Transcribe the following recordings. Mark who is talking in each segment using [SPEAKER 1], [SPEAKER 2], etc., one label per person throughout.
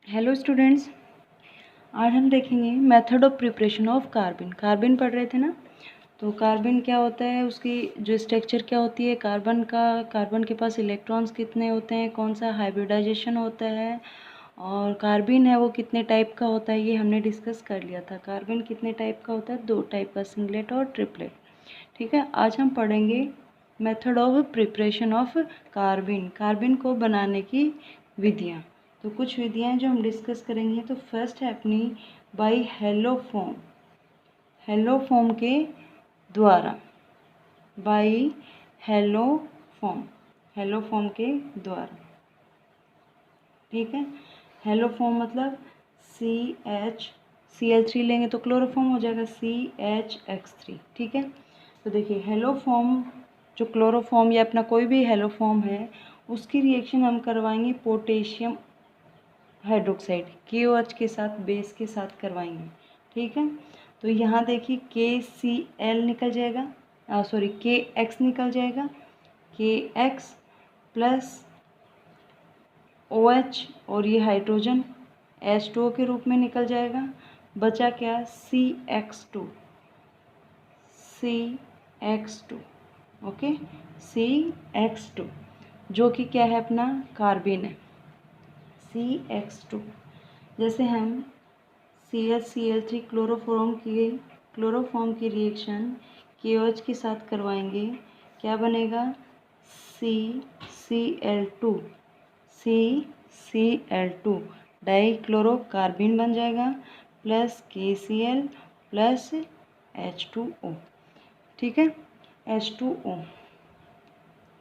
[SPEAKER 1] Hello students, आज हम देखेंगे method of preparation of carbon. Carbon पढ़ रहे थे ना, तो कार्बन क्या होता है, उसकी जो स्ट्रक्चर क्या होती है कार्बन का, कार्बन के पास इलेक्ट्रॉन्स कितने होते हैं, कौन सा हाइब्रिडाइजेशन होता है, और कार्बन है वो कितने टाइप का होता है, ये हमने डिस्कस कर लिया था। कार्बन कितने टाइप का होता है, 2 टाइप का, सिंगलेट और ट्रिपलेट। ठीक है, आज हम पढ़ेंगे method of preparation of carbon, carbon को बनाने की विधियाँ। तो कुछ विधियाँ जो हम डिस्कस करेंगे, तो फर्स्ट है अपनी बाई हेलोफॉर्म, हेलोफॉर्म के द्वारा, बाई हेलोफॉर्म, हेलोफॉर्म के द्वारा। ठीक है, हेलोफॉर्म मतलब CH लेंगे तो क्लोरोफॉर्म हो जाएगा CHX3। ठीक है, तो देखिए हेलोफॉर्म जो क्लोरोफॉर्म या अपना कोई भी हेलोफॉर्म है, उसकी रिएक्शन हम करवाएंगे पोटेशियम हाइड्रोक्साइड KOH के साथ, बेस के साथ करवाएंगे। ठीक है, तो यहाँ देखिए KCl निकल जाएगा, KX निकल जाएगा, KX प्लस OH और ये हाइड्रोजन H2O के रूप में निकल जाएगा। बचा क्या, CX2, ओके, CX2 जो कि क्या है अपना कार्बन है, CX2। जैसे हम CHCl3 क्लोरोफॉर्म की रिएक्शन KOH के साथ करवाएंगे, क्या बनेगा, CCl2 डाइक्लोरोकार्बिन बन जाएगा, प्लस KCl प्लस H2O। ठीक है, H2O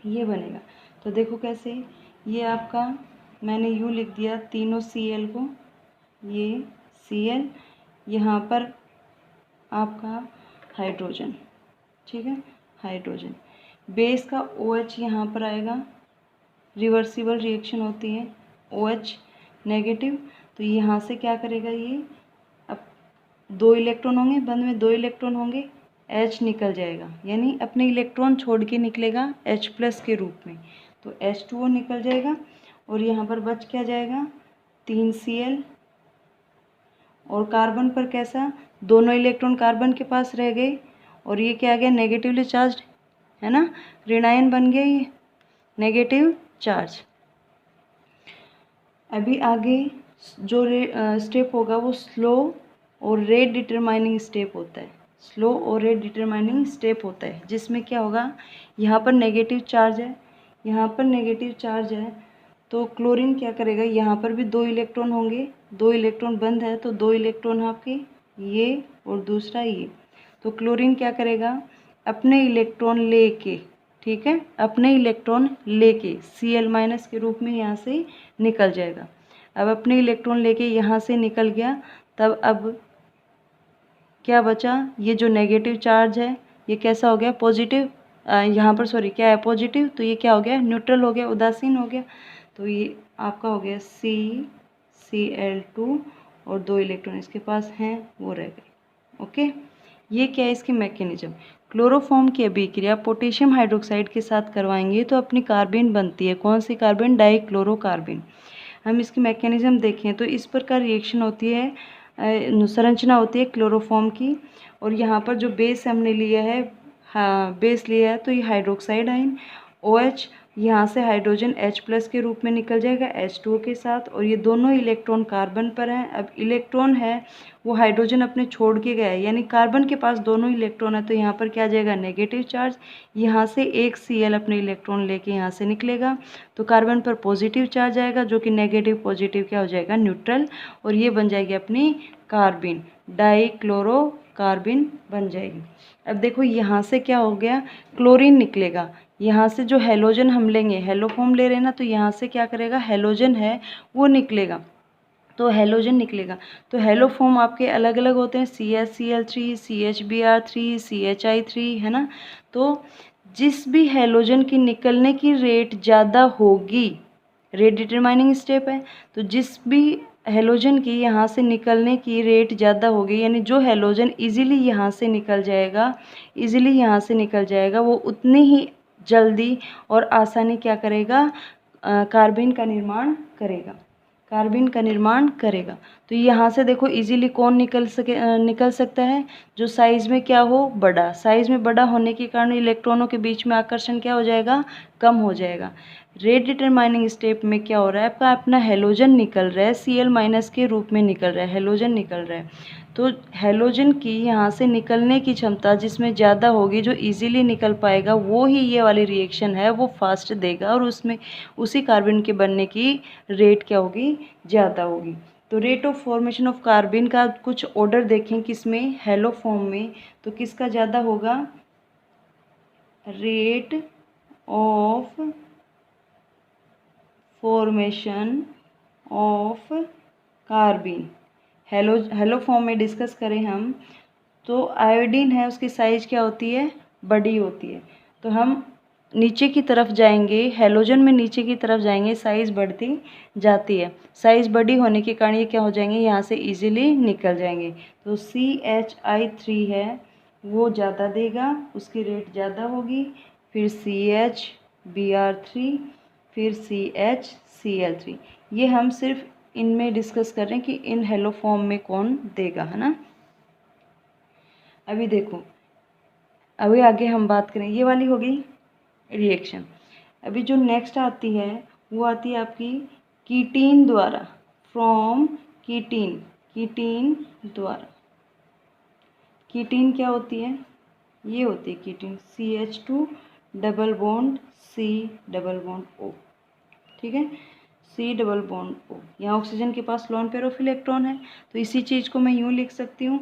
[SPEAKER 1] ये बनेगा। तो देखो कैसे, ये आपका मैंने U लिख दिया तीनों Cl को, ये Cl, यहाँ पर आपका हाइड्रोजन। ठीक है, हाइड्रोजन, बेस का OH यहाँ पर आएगा, रिवर्सिबल रिएक्शन होती है, OH नेगेटिव, तो यहाँ से क्या करेगा ये, अब 2 इलेक्ट्रॉन होंगे, बंद में 2 इलेक्ट्रॉन होंगे, H निकल जाएगा, यानी अपने इलेक्ट्रॉन छोड़ के निकलेगा H प्लस के रूप में, तो H2O निकल जाएगा, और यहाँ पर बच क्या जाएगा, 3 Cl, और कार्बन पर कैसा, दोनों इलेक्ट्रॉन कार्बन के पास रह गए, और ये क्या आ गया, नेगेटिवली चार्ज है ना, ऋणायन बन गया ये, नेगेटिव चार्ज। अभी आगे जो स्टेप होगा वो स्लो और रेट डिटरमाइनिंग स्टेप होता है, स्लो और रेट डिटरमाइनिंग स्टेप होता है, जिसमें क्या होगा, यहाँ पर नेगेटिव चार्ज है, यहाँ पर नेगेटिव चार्ज है, तो क्लोरीन क्या करेगा, यहाँ पर भी 2 इलेक्ट्रॉन होंगे, 2 इलेक्ट्रॉन बंद है, तो 2 इलेक्ट्रॉन आपके ये और दूसरा ये, तो क्लोरीन क्या करेगा, अपने इलेक्ट्रॉन लेके, ठीक है, अपने इलेक्ट्रॉन लेके Cl- के रूप में यहाँ से निकल जाएगा। अब अपने इलेक्ट्रॉन लेके यहाँ से निकल गया, तब अब क्या बचा, ये जो नेगेटिव चार्ज है ये कैसा हो गया, पॉजिटिव, यहाँ पर क्या है, पॉजिटिव, तो ये क्या हो गया, न्यूट्रल हो गया, उदासीन हो गया, तो ये आपका हो गया CCl2, और 2 इलेक्ट्रॉन इसके पास हैं वो रह गए। ओके, ये क्या है इसकी मैकेनिज्म। क्लोरोफॉर्म की अभिक्रिया पोटेशियम हाइड्रोक्साइड के साथ करवाएंगे तो अपनी कार्बन बनती है, कौन सी कार्बन, डाइक्लोरोकार्बिन। हम इसकी मैकेनिज्म देखें तो इस प्रकार रिएक्शन होती है, संरचना होती है क्लोरोफॉर्म की, और यहाँ पर जो बेस हमने लिया है, हाँ बेस लिया है, तो ये हाइड्रोक्साइड आयन OH, यहाँ से हाइड्रोजन H प्लस के रूप में निकल जाएगा H2O के साथ, और ये दोनों इलेक्ट्रॉन कार्बन पर हैं। अब इलेक्ट्रॉन है वो हाइड्रोजन अपने छोड़ के गया है, यानी कार्बन के पास दोनों इलेक्ट्रॉन है, तो यहाँ पर क्या आ जाएगा, नेगेटिव चार्ज, यहाँ से एक Cl अपने इलेक्ट्रॉन लेके यहाँ से निकलेगा, तो कार्बन पर पॉजिटिव चार्ज आएगा, जो कि नेगेटिव पॉजिटिव क्या हो जाएगा, न्यूट्रल, और ये बन जाएगी अपनी कार्बिन, डाइक्लोरोकार्बिन बन जाएगी। अब देखो यहाँ से क्या हो गया, क्लोरीन निकलेगा, यहाँ से जो हेलोजन हम लेंगे, हेलोफॉर्म ले रहे हैं ना, तो यहाँ से क्या करेगा, हेलोजन है वो निकलेगा, तो हेलोजन निकलेगा, तो हेलोफॉर्म आपके अलग अलग होते हैं, CHCl3, CHBr3, CHI3, है ना। तो जिस भी हेलोजन की निकलने की रेट ज़्यादा होगी, रेट डिटरमाइनिंग स्टेप है, तो जिस भी हेलोजन की यहाँ से निकलने की रेट ज़्यादा होगी, यानी जो हेलोजन इजीली यहाँ से निकल जाएगा, वो उतनी ही जल्दी और आसानी क्या करेगा, कार्बन का निर्माण करेगा। कार्बिन का निर्माण करेगा। तो यहाँ से देखो इजीली कौन निकल सकता है, जो साइज़ में क्या हो, बड़ा। साइज़ में बड़ा होने के कारण इलेक्ट्रॉनों के बीच में आकर्षण क्या हो जाएगा, कम हो जाएगा। रेट डिटरमाइनिंग स्टेप में क्या हो रहा है, आपका अपना हेलोजन निकल रहा है, Cl- के रूप में निकल रहा है, हेलोजन निकल रहा है। तो हेलोजन की यहाँ से निकलने की क्षमता जिसमें ज़्यादा होगी, जो इजीली निकल पाएगा, वो ही ये वाली रिएक्शन है, वो फास्ट देगा और उसमें उसी कार्बन के बनने की रेट क्या होगी, ज़्यादा होगी। तो rate of formation of carbon का कुछ ऑर्डर देखें किसमें, हेलो फॉर्म में, तो किसका ज़्यादा होगा, rate of formation of carbon. Hello form में डिस्कस करें हम, तो आयोडीन है उसकी साइज क्या होती है, बड़ी होती है। तो हम नीचे की तरफ जाएंगे, हेलोजन में नीचे की तरफ जाएंगे, साइज़ बढ़ती जाती है। साइज़ बड़ी होने के कारण ये क्या हो जाएंगे, यहाँ से इजीली निकल जाएंगे। तो CH3 है वो ज़्यादा देगा, उसकी रेट ज़्यादा होगी। फिर CH Br3, फिर CHCl3। ये हम सिर्फ इनमें डिस्कस कर रहे हैं कि इन हेलो फॉर्म में कौन देगा, है ना। अभी देखो, अभी आगे हम बात करें, ये वाली हो गई रिएक्शन। अभी जो नेक्स्ट आती है वो आती है आपकी कीटीन द्वारा, फ्रॉम कीटीन, कीटीन द्वारा। कीटीन क्या होती है, ये होती है कीटीन, CH2 double bond C double bond O, ठीक है, C डबल बॉन्ड O। यहाँ ऑक्सीजन के पास लोन पेयर ऑफ इलेक्ट्रॉन है, तो इसी चीज़ को मैं यूँ लिख सकती हूँ।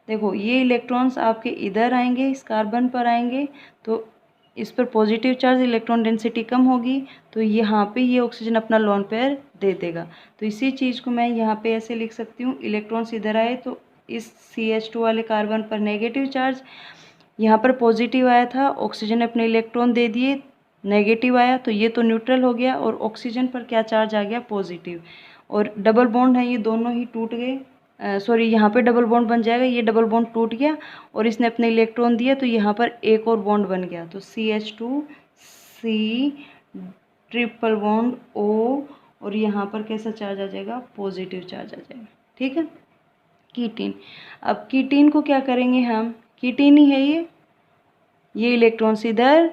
[SPEAKER 1] देखो ये इलेक्ट्रॉन्स आपके इधर आएंगे, इस कार्बन पर आएंगे, तो इस पर पॉजिटिव चार्ज, इलेक्ट्रॉन डेंसिटी कम होगी, तो यहाँ पे ये ऑक्सीजन अपना लोन पेयर दे देगा। तो इसी चीज़ को मैं यहाँ पे ऐसे लिख सकती हूँ, इलेक्ट्रॉन्स इधर आए तो इस CH2 वाले कार्बन पर नेगेटिव चार्ज, यहाँ पर पॉजिटिव आया था, ऑक्सीजन ने अपने इलेक्ट्रॉन दे दिए, नेगेटिव आया, तो ये तो न्यूट्रल हो गया, और ऑक्सीजन पर क्या चार्ज आ गया, पॉजिटिव। और डबल बॉन्ड है, ये दोनों ही टूट गए, सॉरी यहाँ पे डबल बॉन्ड बन जाएगा, ये डबल बॉन्ड टूट गया और इसने अपने इलेक्ट्रॉन दिया, तो यहाँ पर एक और बॉन्ड बन गया, तो CH2C ट्रिपल बॉन्ड O, और यहाँ पर कैसा चार्ज आ जाएगा, पॉजिटिव चार्ज आ जाएगा, ठीक है। कीटीन, अब कीटीन को क्या करेंगे हम, कीटीन ही है ये इलेक्ट्रॉन्स इधर,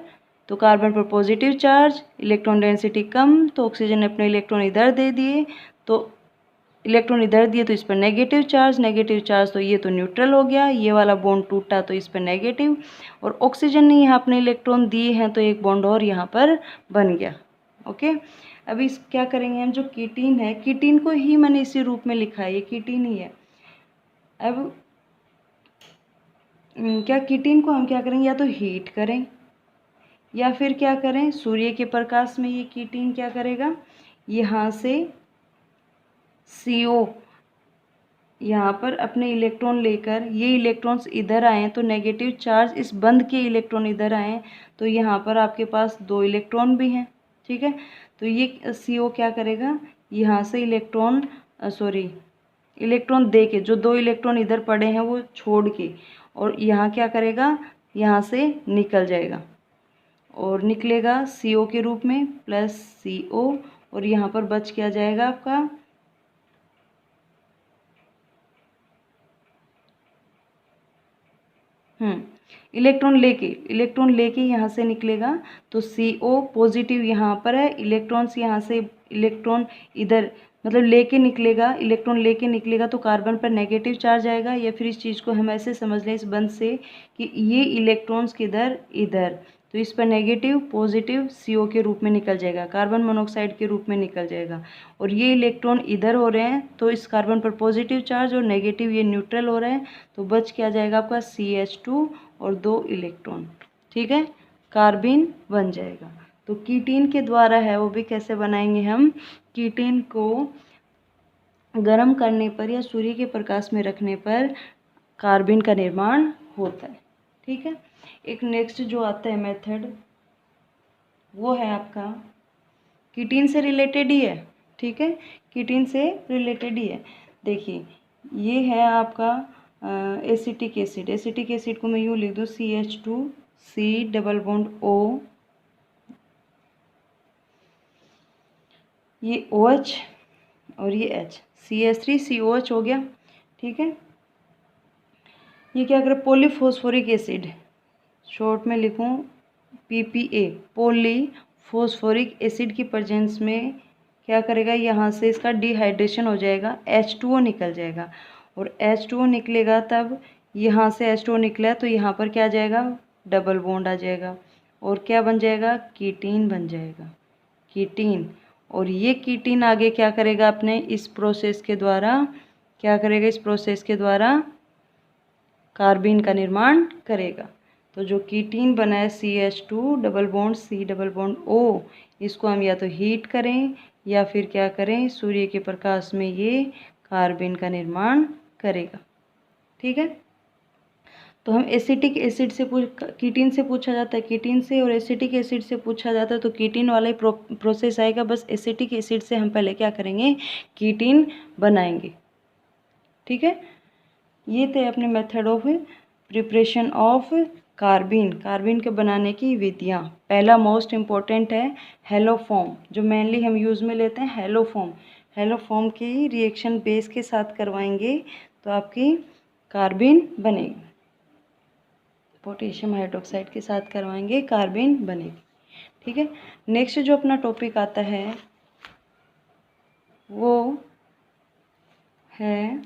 [SPEAKER 1] तो कार्बन पर पॉजिटिव चार्ज, इलेक्ट्रॉन डेंसिटी कम, तो ऑक्सीजन ने अपने इलेक्ट्रॉन इधर दे दिए, तो इलेक्ट्रॉन इधर दिए तो इस पर नेगेटिव चार्ज, तो ये तो न्यूट्रल हो गया, ये वाला बॉन्ड टूटा तो इस पर नेगेटिव, और ऑक्सीजन ने यहाँ अपने इलेक्ट्रॉन दिए हैं तो एक बॉन्ड और यहाँ पर बन गया, ओके। अभी इस क्या करेंगे हम, जो कीटीन है, कीटीन को ही मैंने इसी रूप में लिखा है, ये कीटीन ही है। अब क्या कीटीन को हम क्या करेंगे, या तो हीट करें या फिर क्या करें, सूर्य के प्रकाश में ये कीटीन क्या करेगा, यहाँ से CO यहाँ पर अपने इलेक्ट्रॉन लेकर, ये इलेक्ट्रॉन्स इधर आए तो नेगेटिव चार्ज, इस बंद के इलेक्ट्रॉन इधर आए तो यहाँ पर आपके पास 2 इलेक्ट्रॉन भी हैं, ठीक है। तो ये CO क्या करेगा, यहाँ से इलेक्ट्रॉन इलेक्ट्रॉन दे के, जो 2 इलेक्ट्रॉन इधर पड़े हैं वो छोड़ के, और यहाँ क्या करेगा, यहाँ से निकल जाएगा और निकलेगा CO के रूप में प्लस CO, और यहाँ पर बच क्या जाएगा आपका, इलेक्ट्रॉन लेके यहाँ से निकलेगा, तो CO पॉजिटिव यहाँ पर है, इलेक्ट्रॉन्स यहाँ से, इलेक्ट्रॉन इधर मतलब इलेक्ट्रॉन लेके निकलेगा तो कार्बन पर नेगेटिव चार्ज आएगा, या फिर इस चीज़ को हम ऐसे समझ लें इस बंद से कि ये इलेक्ट्रॉन्स किधर, इधर, तो इस पर नेगेटिव पॉजिटिव CO के रूप में निकल जाएगा, कार्बन मोनोऑक्साइड के रूप में निकल जाएगा, और ये इलेक्ट्रॉन इधर हो रहे हैं तो इस कार्बन पर पॉजिटिव चार्ज और नेगेटिव ये न्यूट्रल हो रहे हैं, तो बच क्या जाएगा आपका CH2 और 2 इलेक्ट्रॉन, ठीक है, कार्बिन बन जाएगा। तो कीटीन के द्वारा है, वो भी कैसे बनाएंगे हम, कीटीन को गर्म करने पर या सूर्य के प्रकाश में रखने पर कार्बिन का निर्माण होता है, ठीक है। एक नेक्स्ट जो आता है मेथड, वो है आपका कीटीन से रिलेटेड ही है, ठीक है, कीटीन से रिलेटेड ही है। देखिए ये है आपका एसिटिक एसिड को मैं यूँ लिख दूँ, CH2C डबल बॉन्ड O, ये OH, और ये H, CH3COH हो गया। ठीक है, ये क्या करे, पॉलीफॉस्फोरिक एसिड, शॉर्ट में लिखूं PPA, पॉलीफॉस्फोरिक एसिड की प्रेजेंस में क्या करेगा, यहाँ से इसका डिहाइड्रेशन हो जाएगा, H2O निकल जाएगा। और H2O निकलेगा तब यहाँ से H2O निकला तो यहाँ पर क्या आ जाएगा, डबल बॉन्ड आ जाएगा और क्या बन जाएगा, कीटीन बन जाएगा, कीटीन। और ये कीटीन आगे क्या करेगा, अपने इस प्रोसेस के द्वारा क्या करेगा, इस प्रोसेस के द्वारा कार्बिन का निर्माण करेगा। तो जो कीटीन बना है CH2 double bond C double bond O, इसको हम या तो हीट करें या फिर क्या करें, सूर्य के प्रकाश में ये कार्बिन का निर्माण करेगा। ठीक है, तो हम एसिटिक एसिड से कीटीन से पूछा जाता है, कीटीन से, और एसिटिक एसिड से पूछा जाता है तो कीटीन वाला ही प्रोसेस आएगा, बस एसिटिक एसिड से हम पहले क्या करेंगे, कीटीन बनाएंगे। ठीक है, ये थे अपने मेथड ऑफ प्रिपरेशन ऑफ कार्बिन, कार्बिन के बनाने की विधियाँ। पहला मोस्ट इम्पॉर्टेंट है हेलोफॉर्म, जो मेनली हम यूज़ में लेते हैं हेलोफॉर्म। हेलोफॉर्म की रिएक्शन बेस के साथ करवाएंगे तो आपकी कार्बिन बनेगी, पोटेशियम हाइड्रोक्साइड के साथ करवाएंगे कार्बिन बनेगी। ठीक है, नेक्स्ट जो अपना टॉपिक आता है वो है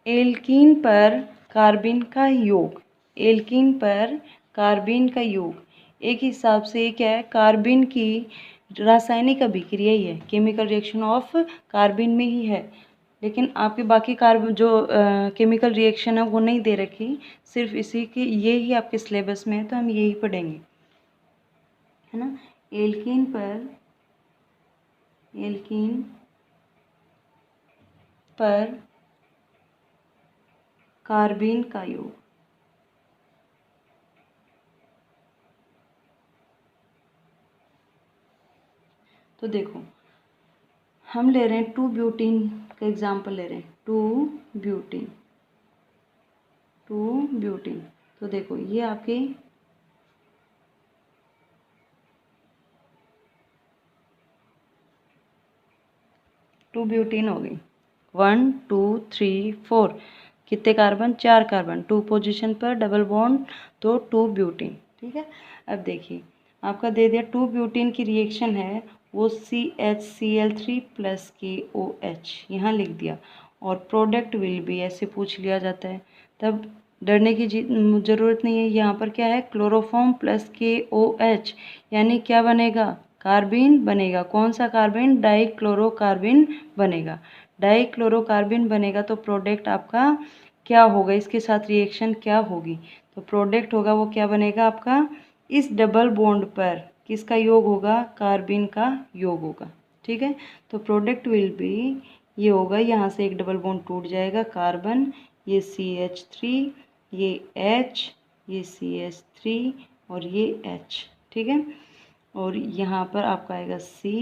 [SPEAKER 1] एल्कीन पर कार्बिन का योग। एल्कीन पर कार्बिन का योग एक हिसाब से क्या है, कार्बिन की रासायनिक अभिक्रिया ही है, केमिकल रिएक्शन ऑफ कार्बिन में ही है, लेकिन आपके बाकी कार्बन जो केमिकल रिएक्शन है वो नहीं दे रखी, सिर्फ इसी की ये ही आपके सिलेबस में है तो हम यही पढ़ेंगे, है ना। एल्कीन पर कार्बिन का योग। तो देखो हम ले रहे हैं 2-ब्यूटीन का एग्जाम्पल ले रहे हैं, 2-ब्यूटीन। तो देखो ये आपके टू ब्यूटीन हो गई, 1 2 3 4, कितने कार्बन, 4 कार्बन, 2 पोजीशन पर डबल बॉन्ड, तो 2 ब्यूटीन। ठीक है, अब देखिए आपका दे दिया 2 ब्यूटीन की रिएक्शन है वो CHCl3 + KOH यहाँ लिख दिया, और प्रोडक्ट विल बी ऐसे पूछ लिया जाता है, तब डरने की ज़रूरत नहीं है। यहाँ पर क्या है, क्लोरोफॉर्म + KOH, यानी क्या बनेगा, कार्बिन बनेगा। कौन सा कार्बिन, डाइक्लोरोकार्बिन बनेगा। डाइक्लोरोकार्बिन बनेगा तो प्रोडक्ट आपका क्या होगा, इसके साथ रिएक्शन क्या होगी, तो प्रोडक्ट होगा वो क्या बनेगा आपका, इस डबल बॉन्ड पर किसका योग होगा, कार्बिन का योग होगा। ठीक है, तो प्रोडक्ट विल बी ये होगा, यहाँ से एक डबल बॉन्ड टूट जाएगा, कार्बन, ये CH3, ये H, ये CH3 और ये H। ठीक है, और यहाँ पर आपका आएगा C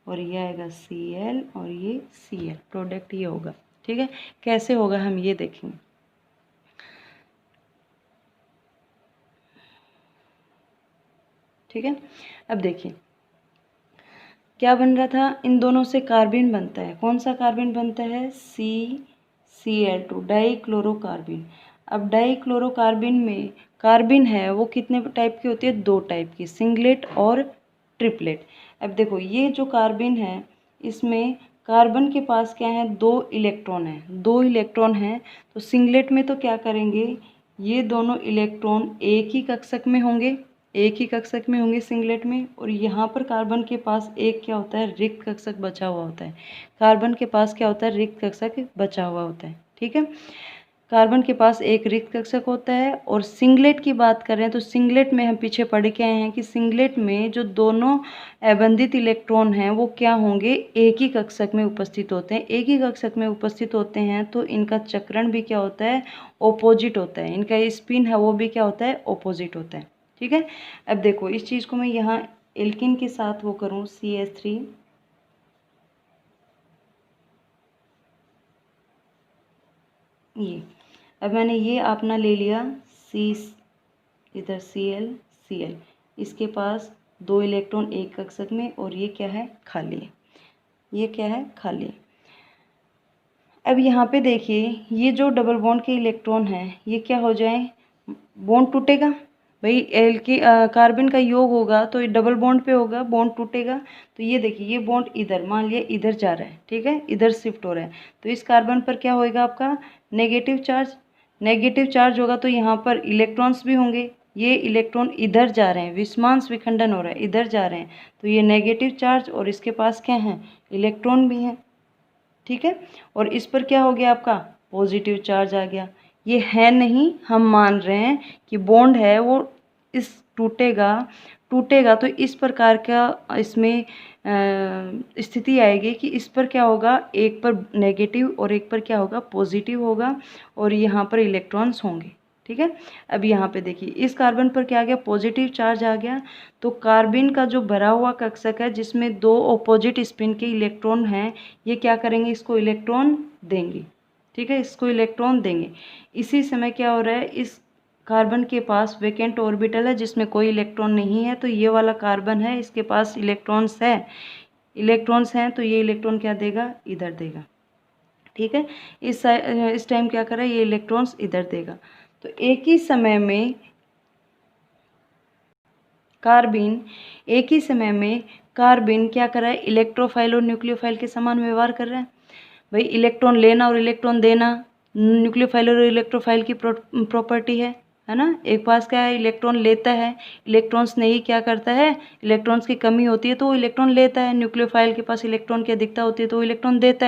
[SPEAKER 1] और ये आएगा Cl और ये Cl, प्रोडक्ट ये होगा। ठीक है, कैसे होगा हम ये देखेंगे। ठीक है, अब देखिए क्या बन रहा था, इन दोनों से कार्बिन बनता है, कौन सा कार्बिन बनता है, CCl2, डाइक्लोरोकार्बिन। अब डाइक्लोरोकार्बिन में कार्बिन है वो कितने टाइप की होती है, 2 टाइप की, सिंगलेट और ट्रिपलेट। अब देखो ये जो कार्बिन है इसमें कार्बन के पास क्या है, 2 इलेक्ट्रॉन है, 2 इलेक्ट्रॉन है, तो सिंगलेट में तो क्या करेंगे, ये दोनों इलेक्ट्रॉन एक ही कक्षक में होंगे, सिंगलेट में, और यहाँ पर कार्बन के पास एक क्या होता है, रिक्त कक्षक बचा हुआ होता है। कार्बन के पास क्या होता है, रिक्त कक्षक बचा हुआ होता है। ठीक है, कार्बन के पास एक रिक्त कक्षक होता है। और सिंगलेट की बात करें तो सिंगलेट में हम पीछे पढ़ के आए हैं कि सिंगलेट में जो दोनों अबंधित इलेक्ट्रॉन हैं वो क्या होंगे, एक ही कक्षक में उपस्थित होते हैं। एक ही कक्षक में उपस्थित होते हैं तो इनका चक्रण भी क्या होता है, ऑपोजिट होता है, इनका स्पिन है वो भी क्या होता है, ऑपोजिट होता है। ठीक है, अब देखो इस चीज़ को मैं यहाँ एल्किन के साथ वो करूँ, CH3, ये अब मैंने ये अपना ले लिया C, इधर Cl, इसके पास 2 इलेक्ट्रॉन एक कक्षक में और ये क्या है, खाली है। ये क्या है, खाली। अब यहाँ पे देखिए ये जो डबल बॉन्ड के इलेक्ट्रॉन हैं ये क्या हो जाए, बॉन्ड टूटेगा। भाई एल की कार्बन का योग होगा तो ये डबल बॉन्ड पे होगा, बॉन्ड टूटेगा। तो ये देखिए ये बॉन्ड इधर, मान लिया इधर जा रहा है, ठीक है, इधर शिफ्ट हो रहा है, तो इस कार्बन पर क्या होएगा आपका, नेगेटिव चार्ज। नेगेटिव चार्ज होगा तो यहाँ पर इलेक्ट्रॉन्स भी होंगे, ये इलेक्ट्रॉन इधर जा रहे हैं, विस्मांस विखंडन हो रहा है, इधर जा रहे हैं, तो ये नेगेटिव चार्ज और इसके पास क्या है, इलेक्ट्रॉन भी हैं, ठीक है। और इस पर क्या हो गया आपका, पॉजिटिव चार्ज आ गया। ये है नहीं, हम मान रहे हैं कि बॉन्ड है वो इस टूटेगा, टूटेगा तो इस प्रकार का इसमें स्थिति आएगी कि इस पर क्या होगा, एक पर नेगेटिव और एक पर क्या होगा, पॉजिटिव होगा, और यहाँ पर इलेक्ट्रॉन्स होंगे, ठीक है। अब यहाँ पे देखिए इस कार्बन पर क्या आ गया, पॉजिटिव चार्ज आ गया, तो कार्बन का जो भरा हुआ कक्षक है जिसमें दो ऑपोजिट स्पिन के इलेक्ट्रॉन हैं, ये क्या करेंगे, इसको इलेक्ट्रॉन देंगे, ठीक है, इसको इलेक्ट्रॉन देंगे। इसी समय क्या हो रहा है, इस कार्बन के पास वैकेंट ऑर्बिटल है जिसमें कोई इलेक्ट्रॉन नहीं है, तो ये वाला कार्बन है इसके पास इलेक्ट्रॉन्स है, इलेक्ट्रॉन्स हैं, तो ये इलेक्ट्रॉन क्या देगा, इधर देगा, ठीक है। इस टाइम क्या कर रहा है, ये इलेक्ट्रॉन्स इधर देगा। तो एक ही समय में कार्बिन, एक ही समय में कार्बिन क्या कर रहा है, इलेक्ट्रोफाइल और न्यूक्लियोफाइल के समान व्यवहार कर रहा है। भाई इलेक्ट्रॉन लेना और इलेक्ट्रॉन देना न्यूक्लियोफाइल और इलेक्ट्रोफाइल की प्रॉपर्टी है ना। एक पास क्या है, इलेक्ट्रॉन लेता है, इलेक्ट्रॉन्स नहीं क्या करता है, इलेक्ट्रॉन्स की कमी होती है तो वो इलेक्ट्रॉन लेता है, न्यूक्लियोफाइल के पास इलेक्ट्रॉन की अधिकता होती है तो वो इलेक्ट्रॉन देता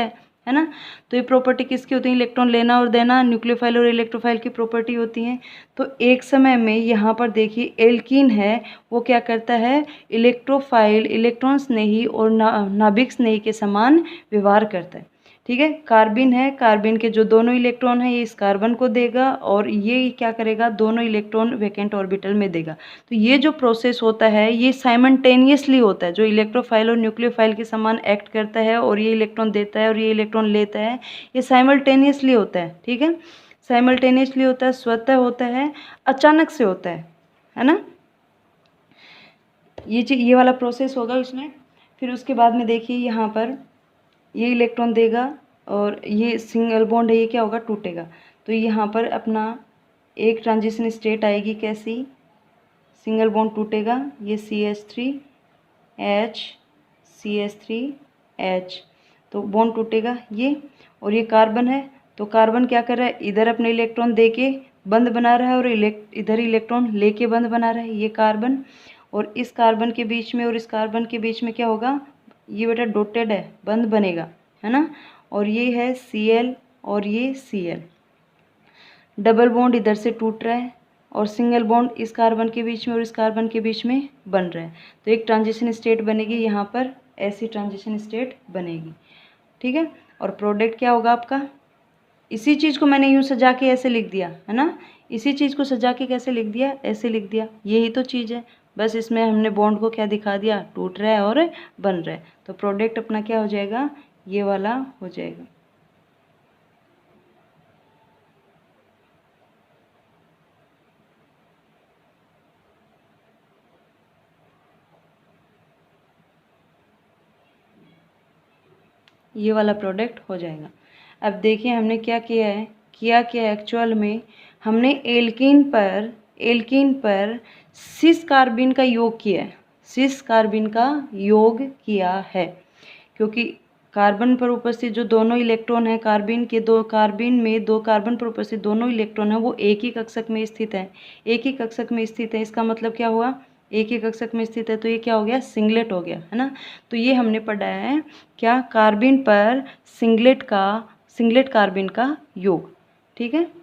[SPEAKER 1] है ना। तो ये प्रॉपर्टी किसकी होती है, इलेक्ट्रॉन लेना और देना, न्यूक्लियोफाइल और इलेक्ट्रोफाइल की प्रॉपर्टी होती है। तो एक समय में यहाँ पर देखिए एल्कीन है, वो क्या करता है, इलेक्ट्रोफाइल, इलेक्ट्रॉन्स नहीं और नाभिक नहीं के समान व्यवहार करता है, ठीक है। कार्बिन है, कार्बिन के जो दोनों इलेक्ट्रॉन है ये इस कार्बन को देगा और ये क्या करेगा, दोनों इलेक्ट्रॉन वैकेंट ऑर्बिटल में देगा। तो ये जो प्रोसेस होता है ये साइमल्टेनियसली होता है, जो इलेक्ट्रोफाइल और न्यूक्लियोफाइल के समान एक्ट करता है और ये इलेक्ट्रॉन देता है और ये इलेक्ट्रॉन लेता है, ये साइमल्टेनियसली होता है, ठीक है, साइमल्टेनियसली होता है, स्वतः होता है, अचानक से होता है ना। ये वाला प्रोसेस होगा उसमें। फिर उसके बाद में देखिए यहाँ पर ये इलेक्ट्रॉन देगा और ये सिंगल बॉन्ड है, ये क्या होगा, टूटेगा। तो यहाँ पर अपना एक ट्रांजिशन स्टेट आएगी, कैसी, सिंगल बॉन्ड टूटेगा, ये CH3H CH3H, तो बॉन्ड टूटेगा ये, और ये कार्बन है, तो कार्बन क्या कर रहा है, इधर अपने इलेक्ट्रॉन दे के बंद बना रहा है और इधर इलेक्ट्रॉन लेके बंद बना रहा है, ये कार्बन। और इस कार्बन के बीच में और इस कार्बन के बीच में क्या होगा, ये बेटा डॉटेड है, बंद बनेगा, है ना। और ये है Cl और ये Cl, डबल बॉन्ड इधर से टूट रहा है और सिंगल बॉन्ड इस कार्बन के बीच में और इस कार्बन के बीच में बन रहा है, तो एक ट्रांजिशन स्टेट बनेगी यहाँ पर, ऐसी ट्रांजिशन स्टेट बनेगी, ठीक है। और प्रोडक्ट क्या होगा आपका, इसी चीज़ को मैंने यूँ सजा के ऐसे लिख दिया है ना, इसी चीज़ को सजा के कैसे लिख दिया, ऐसे लिख दिया, यही तो चीज़ है, बस इसमें हमने बॉन्ड को क्या दिखा दिया, टूट रहा है और बन रहा है, तो प्रोडक्ट अपना क्या हो जाएगा, ये वाला हो जाएगा। ये वाला प्रोडक्ट हो जाएगा। अब देखिए हमने क्या किया है, क्या एक्चुअल में हमने एल्कीन पर सिस कार्बिन का योग किया है, सिस कार्बिन का योग किया है, क्योंकि कार्बन पर उपस्थित जो दोनों इलेक्ट्रॉन हैं, कार्बिन में दो कार्बन पर उपस्थित दोनों इलेक्ट्रॉन हैं वो एक ही कक्षक में स्थित है, एक ही कक्षक में स्थित है, इसका मतलब क्या हुआ, एक ही कक्षक में स्थित है, तो ये क्या हो गया, सिंगलेट हो गया, है ना। तो ये हमने पढ़ा है क्या, कार्बिन पर सिंगलेट कार्बिन का योग, ठीक है,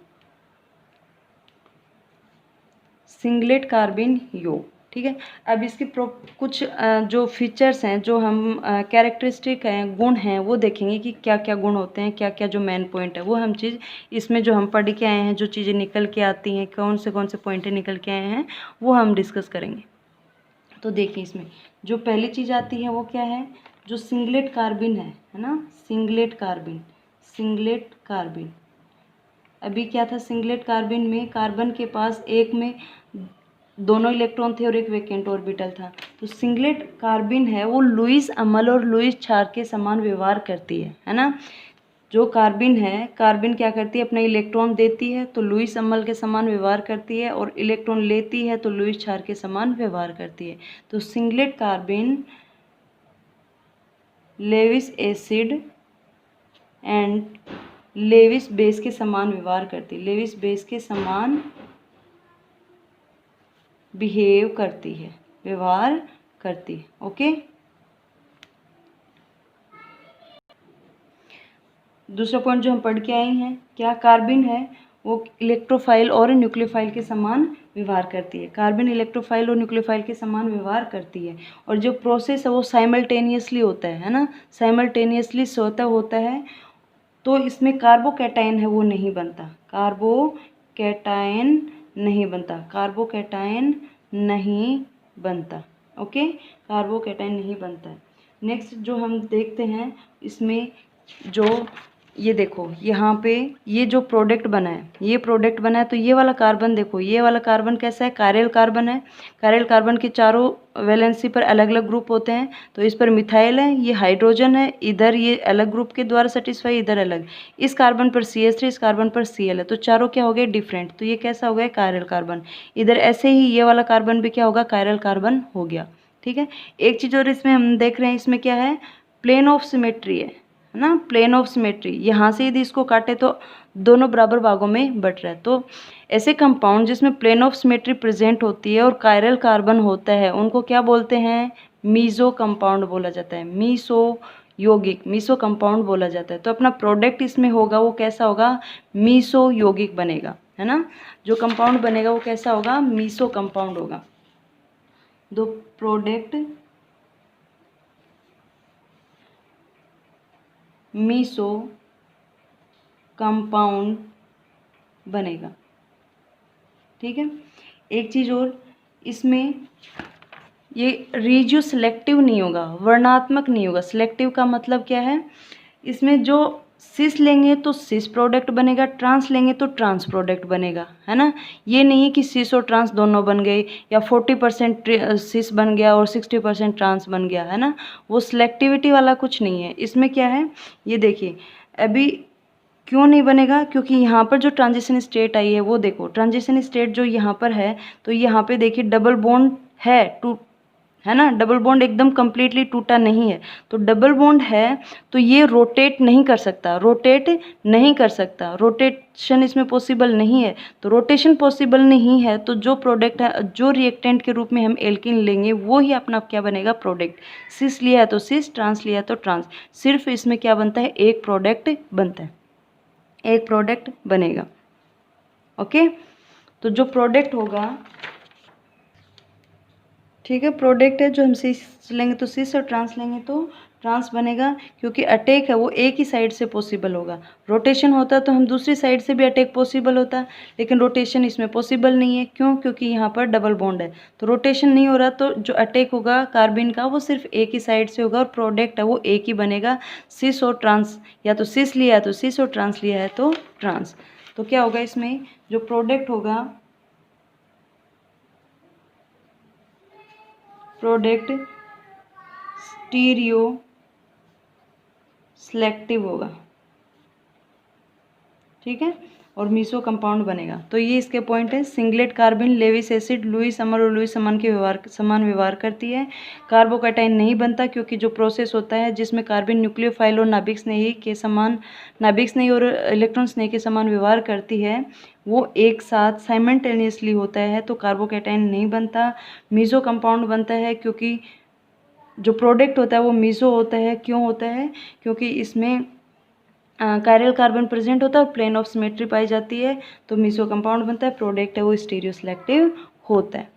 [SPEAKER 1] सिंगलेट कार्बिन योग, ठीक है। अब इसके कुछ जो फीचर्स हैं, जो हम कैरेक्टरिस्टिक हैं, गुण हैं, वो देखेंगे कि क्या क्या गुण होते हैं, क्या क्या जो मेन पॉइंट है, वो हम चीज़ इसमें जो हम पढ़ के आए हैं, जो चीज़ें निकल के आती हैं, कौन से पॉइंटें निकल के आए हैं, वो हम डिस्कस करेंगे। तो देखिए इसमें जो पहली चीज़ आती है वो क्या है, जो सिंगलेट कार्बिन है ना, सिंगलेट कार्बिन। अभी क्या था, सिंगलेट कार्बिन में कार्बन के पास एक में दोनों इलेक्ट्रॉन थे और एक वैकेंट ऑर्बिटल था। तो सिंगलेट कार्बिन है वो लुईस अम्ल और लुईस क्षार के समान व्यवहार करती है ना। जो कार्बिन है, कार्बिन क्या करती है, अपना इलेक्ट्रॉन देती है तो लुईस अम्ल के समान व्यवहार करती है, और इलेक्ट्रॉन लेती है तो लुईस क्षार के समान व्यवहार करती है। तो singlet carbene Lewis acid and Lewis base के समान व्यवहार करती है, लेविस बेस के समान बिहेव करती है, व्यवहार करती है। ओके, दूसरा पॉइंट जो हम पढ़ के आए हैं, क्या कार्बिन है वो इलेक्ट्रोफाइल और न्यूक्लियोफाइल के समान व्यवहार करती है। कार्बिन इलेक्ट्रोफाइल और न्यूक्लियोफाइल के समान व्यवहार करती है, और जो प्रोसेस है वो साइमल्टेनियसली होता है ना, साइमल्टेनियसली स्वतः होता है। तो इसमें कार्बोकैटायन है वो नहीं बनता, कार्बोकैटायन नहीं बनता, कार्बोकैटायन नहीं बनता। ओके, कार्बोकैटायन नहीं बनता है। नेक्स्ट जो हम देखते हैं इसमें, जो ये देखो यहाँ पे ये जो प्रोडक्ट बना है, ये प्रोडक्ट बना है, तो ये वाला कार्बन देखो, ये वाला कार्बन कैसा है, कायरल कार्बन है। कायरल कार्बन के चारों वैलेंसी पर अलग अलग ग्रुप होते हैं, तो इस पर मिथाइल है, ये हाइड्रोजन है, इधर ये अलग ग्रुप के द्वारा सेटिस्फाई, इधर अलग। इस कार्बन पर CH3, इस कार्बन पर Cl है, तो चारों क्या हो गए, डिफरेंट। तो ये कैसा हो गया, कायरल कार्बन। इधर ऐसे ही ये वाला कार्बन भी क्या होगा, कायरल कार्बन हो गया। ठीक है, एक चीज़ और इसमें हम देख रहे हैं, इसमें क्या है, प्लेन ऑफ सिमेट्री है ना, प्लेन ऑफ सिमेट्री। यहाँ से यदि इसको काटे तो दोनों बराबर भागों में बट रहा है। तो ऐसे कंपाउंड जिसमें प्लेन ऑफ सिमेट्री प्रेजेंट होती है और कायरल कार्बन होता है, उनको क्या बोलते हैं, मीसो कंपाउंड बोला जाता है, मीसो यौगिक, मीसो कंपाउंड बोला जाता है। तो अपना प्रोडक्ट इसमें होगा वो कैसा होगा, मीसो यौगिक बनेगा, है ना। जो कंपाउंड बनेगा वो कैसा होगा, मीसो कंपाउंड होगा। दो प्रोडक्ट मीसो कंपाउंड बनेगा। ठीक है, एक चीज़ और, इसमें ये रेजियो सिलेक्टिव नहीं होगा, वर्णात्मक नहीं होगा। सिलेक्टिव का मतलब क्या है, इसमें जो सिस लेंगे तो सिस प्रोडक्ट बनेगा, ट्रांस लेंगे तो ट्रांस प्रोडक्ट बनेगा, है ना। ये नहीं है कि सिस और ट्रांस दोनों बन गए, या 40% सिस बन गया और 60% ट्रांस बन गया, है ना। वो सिलेक्टिविटी वाला कुछ नहीं है। इसमें क्या है, ये देखिए, अभी क्यों नहीं बनेगा, क्योंकि यहाँ पर जो ट्रांजिशन स्टेट आई है वो देखो, ट्रांजिशन स्टेट जो यहाँ पर है, तो यहाँ पे देखिए डबल बॉन्ड है, है ना, डबल बॉन्ड एकदम कम्प्लीटली टूटा नहीं है। तो डबल बॉन्ड है तो ये रोटेट नहीं कर सकता, रोटेट नहीं कर सकता, रोटेशन इसमें पॉसिबल नहीं है। तो रोटेशन पॉसिबल नहीं है तो जो प्रोडक्ट है, जो रिएक्टेंट के रूप में हम एल्किन लेंगे वो ही अपना क्या बनेगा, प्रोडक्ट। सिस लिया है तो सिस, ट्रांस लिया है तो ट्रांस, सिर्फ इसमें क्या बनता है, एक प्रोडक्ट बनता है, एक प्रोडक्ट बनेगा। ओके, तो जो प्रोडक्ट होगा, ठीक है, प्रोडक्ट है, जो हम सिस लेंगे तो सिस और ट्रांस लेंगे तो ट्रांस बनेगा, क्योंकि अटैक है वो एक ही साइड से पॉसिबल होगा। रोटेशन होता तो हम दूसरी साइड से भी अटैक पॉसिबल होता, लेकिन रोटेशन इसमें पॉसिबल नहीं है। क्यों, क्योंकि यहाँ पर डबल बॉन्ड है, तो रोटेशन नहीं हो रहा, तो जो अटैक होगा कार्बिन का वो सिर्फ एक ही साइड से होगा, और प्रोडक्ट है वो एक ही बनेगा, सिस और ट्रांस। या तो सिस लिया है तो सिस, और ट्रांस लिया है तो ट्रांस। तो क्या होगा, इसमें जो प्रोडक्ट होगा, प्रोडक्ट स्टीरियो सिलेक्टिव होगा। ठीक है, और मीसो कंपाउंड बनेगा। तो ये इसके पॉइंट है। Singlet carbene Lewis acid Lewis अमर और लुईस समान के समान व्यवहार करती है। कार्बोकैटायन नहीं बनता, क्योंकि जो प्रोसेस होता है जिसमें कार्बिन न्यूक्लियोफाइल और नाभिक स्नेही के समान, नाभिक स्नेही और इलेक्ट्रॉन स्नेही के समान व्यवहार करती है, वो एक साथ साइमल्टेनियसली होता है, तो कार्बोकैटायन नहीं बनता, मीसो कंपाउंड बनता है। क्योंकि जो प्रोडक्ट होता है वो मीसो होता है। क्यों होता है, क्योंकि इसमें कायरल कार्बन प्रेजेंट होता है और प्लेन ऑफ सिमेट्री पाई जाती है, तो मीसो कंपाउंड बनता है। प्रोडक्ट है वो स्टीरियो सिलेक्टिव होता है।